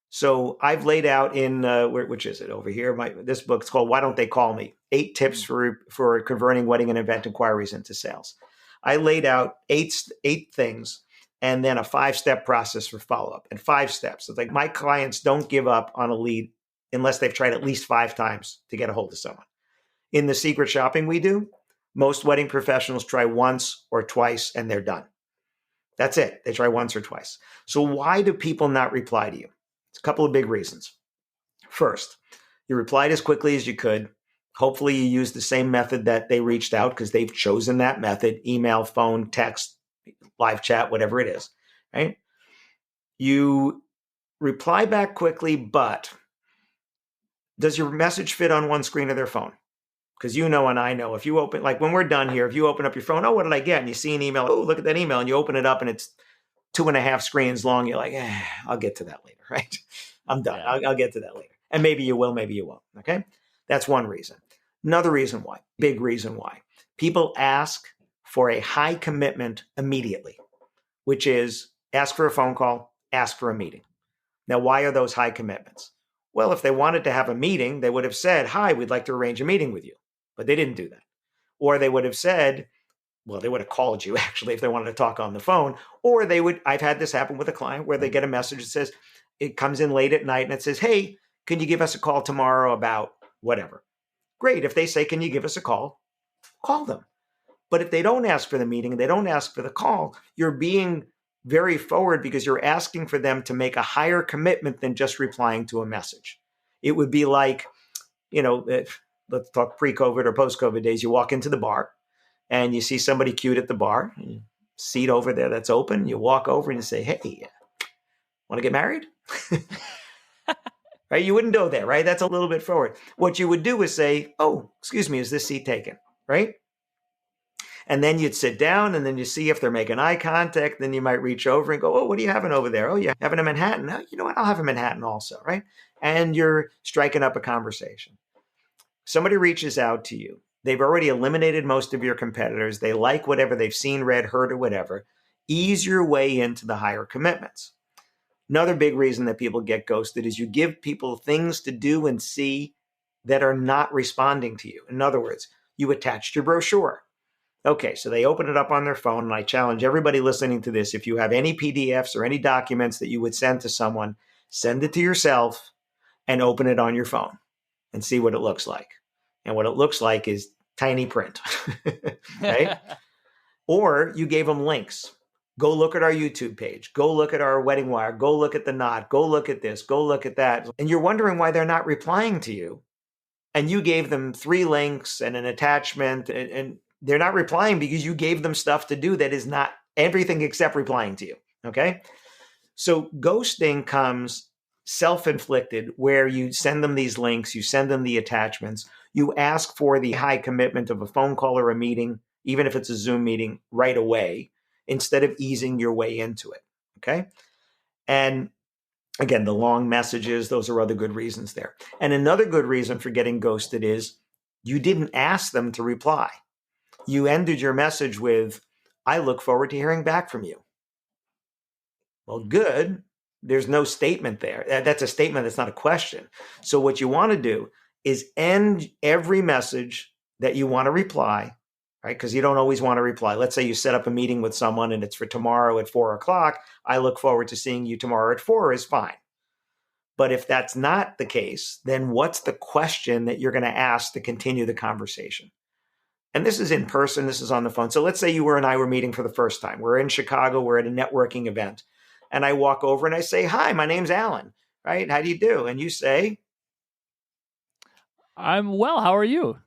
So I've laid out in, which is it over here? This book, it's called Why Don't They Call Me? 8 Tips for Converting Wedding and Event Inquiries into Sales. I laid out eight things and then a 5-step process for follow-up and 5 steps. It's like my clients don't give up on a lead unless they've tried at least 5 times to get a hold of someone. In the secret shopping we do, most wedding professionals try once or twice and they're done. That's it. They try once or twice. So why do people not reply to you? It's a couple of big reasons. First, you replied as quickly as you could. Hopefully you use the same method that they reached out because they've chosen that method, email, phone, text, live chat, whatever it is, right? You reply back quickly, but does your message fit on one screen of their phone? Because and I know, if you open, like when we're done here, if you open up your phone, oh, what did I get? And you see an email, oh, look at that email. And you open it up and it's 2.5 screens long. You're like, I'll get to that later, right? I'm done. Yeah. I'll get to that later. And maybe you will, maybe you won't, okay? That's one reason. Another reason why, big reason why, people ask for a high commitment immediately, which is ask for a phone call, ask for a meeting. Now, why are those high commitments? Well, if they wanted to have a meeting, they would have said, hi, we'd like to arrange a meeting with you. But they didn't do that. Or they would have said, well, they would have called you actually if they wanted to talk on the phone. Or I've had this happen with a client where they get a message that says, it comes in late at night and it says, hey, can you give us a call tomorrow about whatever? Great. If they say, can you give us a call them. But if they don't ask for the meeting, they don't ask for the call, you're being very forward because you're asking for them to make a higher commitment than just replying to a message. It would be like, let's talk pre-COVID or post-COVID days. You walk into the bar and you see somebody cute at the bar, seat over there that's open. You walk over and you say, hey, want to get married? Right? You wouldn't go there, right? That's a little bit forward. What you would do is say, oh, excuse me, is this seat taken? Right? And then you'd sit down and then you see if they're making eye contact. Then you might reach over and go, oh, what are you having over there? Oh, you're having a Manhattan? Oh, you know what? I'll have a Manhattan also, right? And you're striking up a conversation. Somebody reaches out to you. They've already eliminated most of your competitors. They like whatever they've seen, read, heard, or whatever. Ease your way into the higher commitments. Another big reason that people get ghosted is you give people things to do and see that are not responding to you. In other words, you attached your brochure. Okay, so they open it up on their phone, and I challenge everybody listening to this, if you have any PDFs or any documents that you would send to someone, send it to yourself, and open it on your phone and see what it looks like. And what it looks like is tiny print, right? Or you gave them links. Go look at our YouTube page. Go look at our Wedding Wire. Go look at the Knot. Go look at this. Go look at that. And you're wondering why they're not replying to you. And you gave them 3 links and an attachment, and they're not replying because you gave them stuff to do that is not everything except replying to you. Okay? So ghosting comes self-inflicted, where you send them these links, you send them the attachments, you ask for the high commitment of a phone call or a meeting, even if it's a Zoom meeting, right away, instead of easing your way into it. Okay? And again, the long messages, those are other good reasons there. And another good reason for getting ghosted is you didn't ask them to reply. You ended your message with, I look forward to hearing back from you. Well, good. There's no statement there. That's a statement. That's not a question. So what you want to do is end every message that you want to reply, right? Because you don't always want to reply. Let's say you set up a meeting with someone and it's for tomorrow at 4:00. I look forward to seeing you tomorrow at 4 is fine. But if that's not the case, then what's the question that you're going to ask to continue the conversation? And this is in person. This is on the phone. So let's say you and I were meeting for the first time. We're in Chicago. We're at a networking event. And I walk over and I say, hi, my name's Alan, right? How do you do? And you say, I'm well. How are you?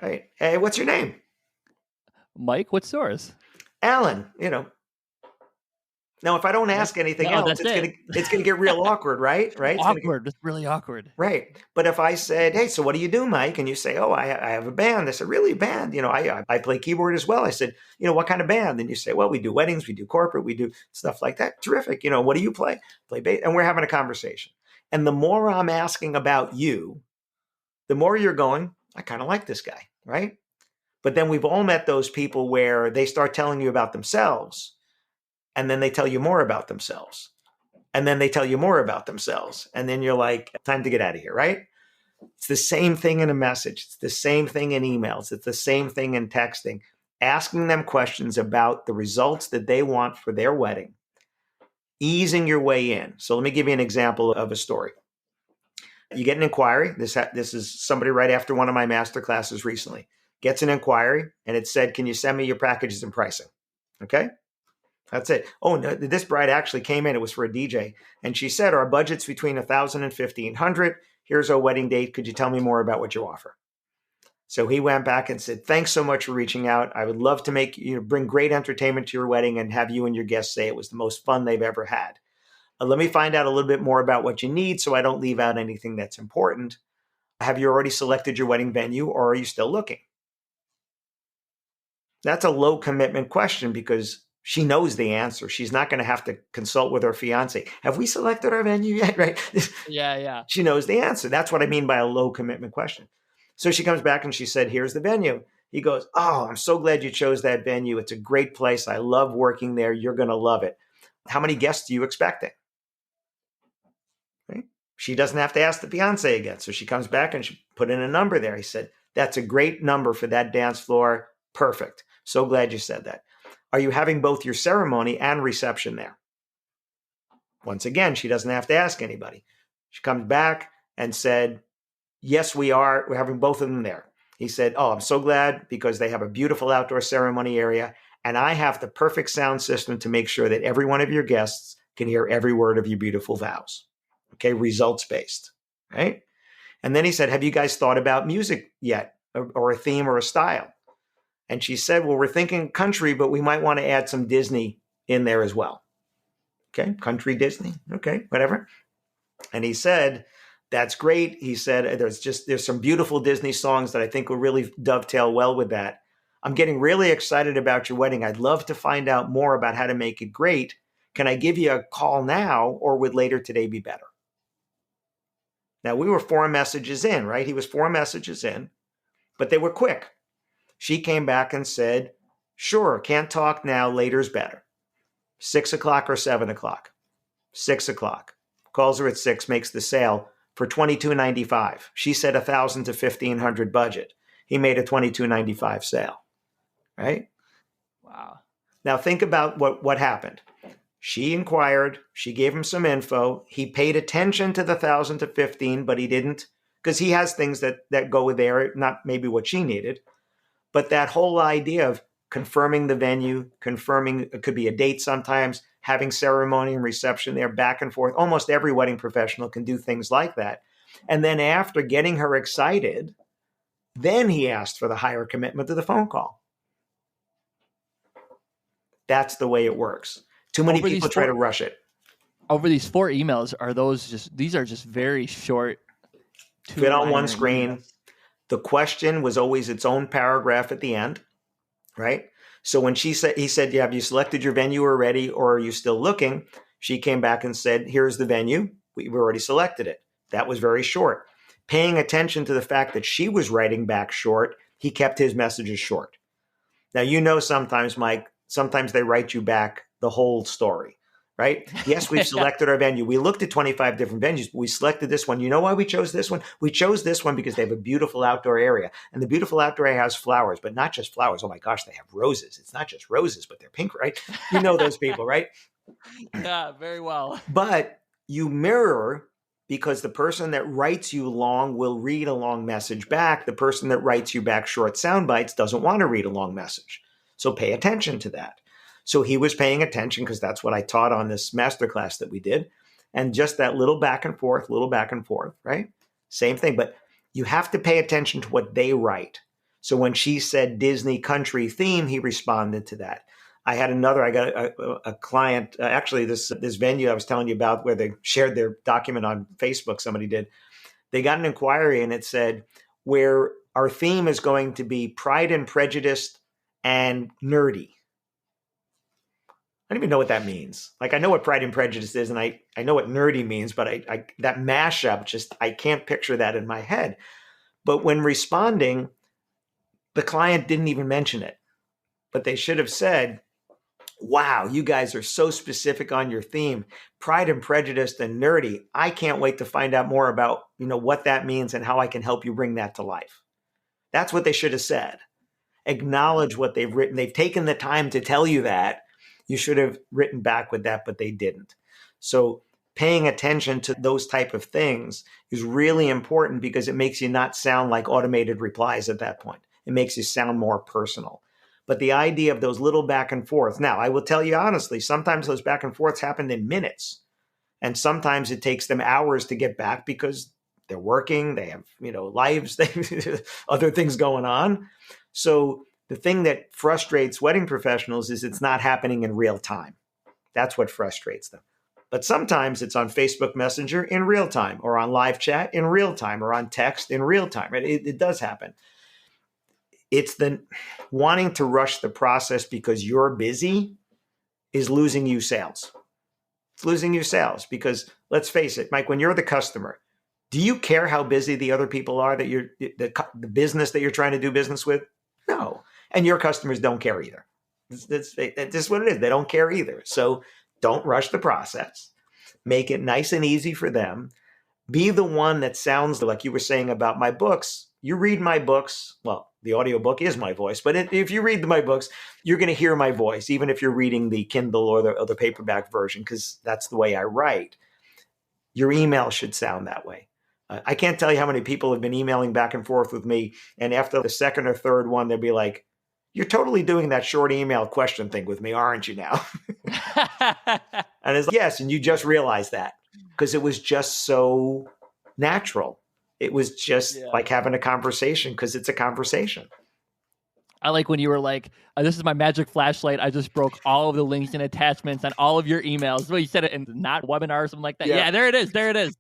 right, hey, what's your name? Mike, what's yours? Alan, Now, if I don't ask anything else, it's gonna get real awkward, right? Right? It's really awkward. Right. But if I said, hey, so what do you do, Mike? And you say, oh, I have a band. I said, really, a band? I play keyboard as well. I said, what kind of band? And you say, well, we do weddings, we do corporate, we do stuff like that. Terrific. What do you play? Play bass. And we're having a conversation. And the more I'm asking about you, the more you're going, I kind of like this guy, right? But then we've all met those people where they start telling you about themselves, and then they tell you more about themselves. And then they tell you more about themselves. And then you're like, time to get out of here, right? It's the same thing in a message. It's the same thing in emails. It's the same thing in texting. Asking them questions about the results that they want for their wedding. Easing your way in. So let me give you an example of a story. You get an inquiry. This is somebody right after one of my master classes recently. Gets an inquiry, and it said, can you send me your packages and pricing? Okay? That's it. Oh, no, this bride actually came in. It was for a DJ. And she said, our budget's between $1,000 and $1,500. Here's our wedding date. Could you tell me more about what you offer? So he went back and said, thanks so much for reaching out. I would love to bring great entertainment to your wedding and have you and your guests say it was the most fun they've ever had. Let me find out a little bit more about what you need so I don't leave out anything that's important. Have you already selected your wedding venue, or are you still looking? That's a low commitment question because she knows the answer. She's not going to have to consult with her fiance. Have we selected our venue yet? Right? Yeah. She knows the answer. That's what I mean by a low commitment question. So she comes back and she said, here's the venue. He goes, oh, I'm so glad you chose that venue. It's a great place. I love working there. You're going to love it. How many guests are you expecting? Right? She doesn't have to ask the fiance again. So she comes back and she put in a number there. He said, that's a great number for that dance floor. Perfect. So glad you said that. Are you having both your ceremony and reception there? Once again, she doesn't have to ask anybody. She comes back and said, yes, we are. We're having both of them there. He said, oh, I'm so glad because they have a beautiful outdoor ceremony area. And I have the perfect sound system to make sure that every one of your guests can hear every word of your beautiful vows. Okay, results-based, right? And then he said, have you guys thought about music yet, or a theme or a style? And she said, well, we're thinking country, but we might want to add some Disney in there as well. Okay, country, Disney, okay, whatever. And he said, that's great. He said, there's some beautiful Disney songs that I think will really dovetail well with that. I'm getting really excited about your wedding. I'd love to find out more about how to make it great. Can I give you a call now, or would later today be better? Now, we were 4 messages in, right? He was 4 messages in, but they were quick. She came back and said, sure, can't talk now, later's better. 6 o'clock or 7 o'clock? 6 o'clock. Calls her at 6, makes the sale for $22.95. She said $1,000 to $1,500 budget. He made a $22.95 sale, right? Wow. Now think about what happened. She inquired. She gave him some info. He paid attention to the 1,000 to 15, but he didn't, because he has things that go with there, not maybe what she needed. But that whole idea of confirming the venue, confirming it could be a date sometimes, having ceremony and reception there, back and forth. Almost every wedding professional can do things like that. And then after getting her excited, then he asked for the higher commitment to the phone call. That's the way it works. Too many people try to rush it. Over these 4 emails, these are just very short. Fit on one screen. Emails. The question was always its own paragraph at the end, right? So when he said, yeah, have you selected your venue already, or are you still looking? She came back and said, here's the venue. We've already selected it. That was very short. Paying attention to the fact that she was writing back short, he kept his messages short. Now, you know, sometimes, Mike, sometimes they write you back the whole story, right? Yes, we've selected our venue. We looked at 25 different venues, but we selected this one. You know why we chose this one? We chose this one because they have a beautiful outdoor area. And the beautiful outdoor area has flowers, but not just flowers. Oh my gosh, they have roses. It's not just roses, but they're pink, right? You know those people, right? Yeah, very well. But you mirror, because the person that writes you long will read a long message back. The person that writes you back short sound bites doesn't want to read a long message. So pay attention to that. So he was paying attention, because that's what I taught on this masterclass that we did. And just that little back and forth, right? Same thing. But you have to pay attention to what they write. So when she said Disney country theme, he responded to that. I got a client, actually this venue I was telling you about, where they shared their document on Facebook, somebody did. They got an inquiry and it said, where our theme is going to be Pride and Prejudice and nerdy. I don't even know what that means. Like, I know what Pride and Prejudice is, and I know what nerdy means, but I that mashup, just, I can't picture that in my head. But when responding, the client didn't even mention it. But they should have said, wow, you guys are so specific on your theme, Pride and Prejudice and nerdy. I can't wait to find out more about, what that means and how I can help you bring that to life. That's what they should have said. Acknowledge what they've written. They've taken the time to tell you that. You should have written back with that, but they didn't. So paying attention to those type of things is really important, because it makes you not sound like automated replies at that point. It makes you sound more personal. But the idea of those little back and forth. Now, I will tell you honestly, sometimes those back and forths happen in minutes. And sometimes it takes them hours to get back, because they're working, they have, lives, they other things going on. So the thing that frustrates wedding professionals is it's not happening in real time. That's what frustrates them. But sometimes it's on Facebook Messenger in real time, or on live chat in real time, or on text in real time. It does happen. It's the wanting to rush the process because you're busy is losing you sales. It's losing you sales, because let's face it, Mike, when you're the customer, do you care how busy the other people are that the business that you're trying to do business with? No. And your customers don't care either. That's just what it is. They don't care either. So don't rush the process. Make it nice and easy for them. Be the one that sounds like you were saying about my books. You read my books. Well, the audiobook is my voice, but if you read my books, you're going to hear my voice, even if you're reading the Kindle or the paperback version, because that's the way I write. Your email should sound that way. I can't tell you how many people have been emailing back and forth with me, and after the second or third one, they'll be like, you're totally doing that short email question thing with me, aren't you now? And it's like, yes, and you just realized that, because it was just so natural. It was just like having a conversation, because it's a conversation. I like when you were like, this is my magic flashlight. I just broke all of the links and attachments on all of your emails. Well, you said it in not webinar or something like that. Yeah, there it is. There it is.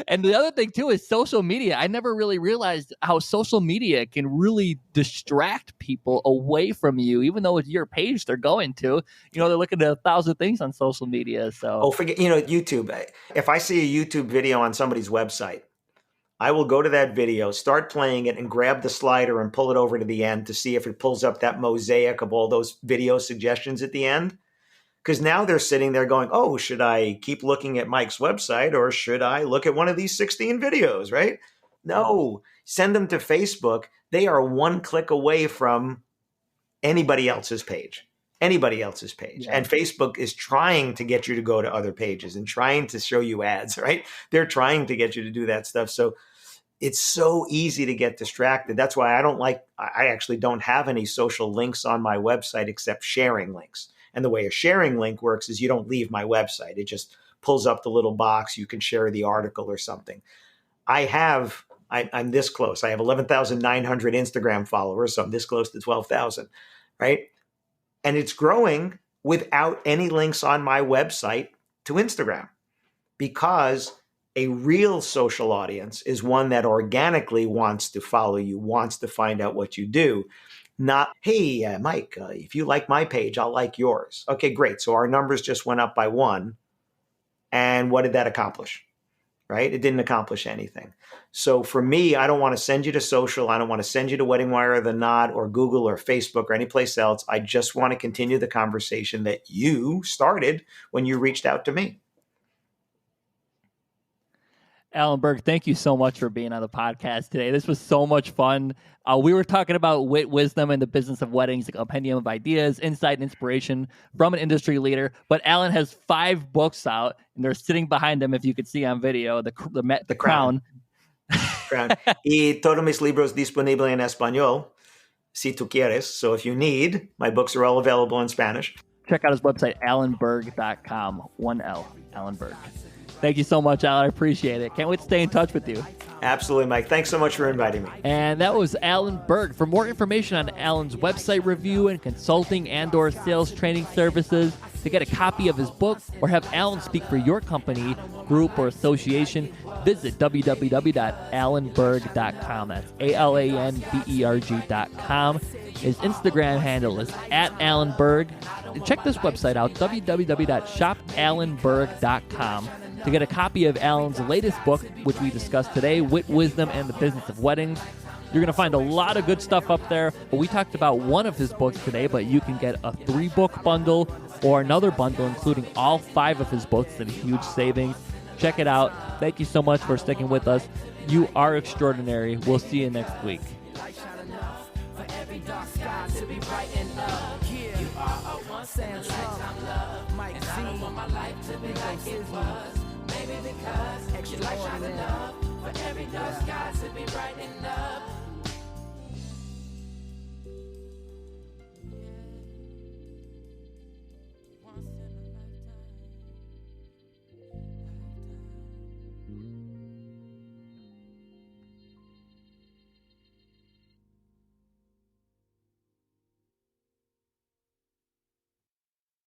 And the other thing, too, is social media. I never really realized how social media can really distract people away from you, even though it's your page they're going to. They're looking at 1,000 things on social media. So, forget, YouTube. If I see a YouTube video on somebody's website, I will go to that video, start playing it, and grab the slider and pull it over to the end to see if it pulls up that mosaic of all those video suggestions at the end. Because now they're sitting there going, oh, should I keep looking at Mike's website, or should I look at one of these 16 videos, right? No, send them to Facebook. They are one click away from anybody else's page. anybody else's page. Yeah. And Facebook is trying to get you to go to other pages and trying to show you ads, right? They're trying to get you to do that stuff. So it's so easy to get distracted. That's why I actually don't have any social links on my website except sharing links. And the way a sharing link works is you don't leave my website. It just pulls up the little box. You can share the article or something. I'm this close. I have 11,900 Instagram followers, so I'm this close to 12,000, right? And it's growing without any links on my website to Instagram, because a real social audience is one that organically wants to follow you, wants to find out what you do. Not, hey, Mike, if you like my page, I'll like yours. Okay, great. So our numbers just went up by 1. And what did that accomplish? Right? It didn't accomplish anything. So for me, I don't want to send you to social. I don't want to send you to Wedding Wire or The Knot or Google or Facebook or any place else. I just want to continue the conversation that you started when you reached out to me. Alan Berg, thank you so much for being on the podcast today. This was so much fun. We were talking about wit, wisdom, and the business of weddings, a compendium of ideas, insight, and inspiration from an industry leader. But Alan has 5 books out, and they're sitting behind him, if you could see on video, the crown. Y todos mis libros disponibles en español, si tú quieres. So if you need, my books are all available in Spanish. Check out his website, alanberg.com. 1L, Alan Berg. Thank you so much, Alan. I appreciate it. Can't wait to stay in touch with you. Absolutely, Mike. Thanks so much for inviting me. And that was Alan Berg. For more information on Alan's website review and consulting and/or sales training services, to get a copy of his book or have Alan speak for your company, group, or association, visit www.alanberg.com. That's ALANBERG.com. His Instagram handle is @AlanBerg. Check this website out, www.shopalanberg.com, to get a copy of Alan's latest book, which we discussed today, Wit, Wisdom, and the Business of Weddings. You're going to find a lot of good stuff up there, but we talked about one of his books today, but you can get a 3-book bundle or another bundle, including all 5 of his books at a huge savings. Check it out. Thank you so much for sticking with us. You are extraordinary. We'll see you next week. Dark sky to be brightened up. Yeah. You are a once and love. Mike and I don't want my life to be like it was. Maybe because you like shining up. For every dark sky to be brightened up.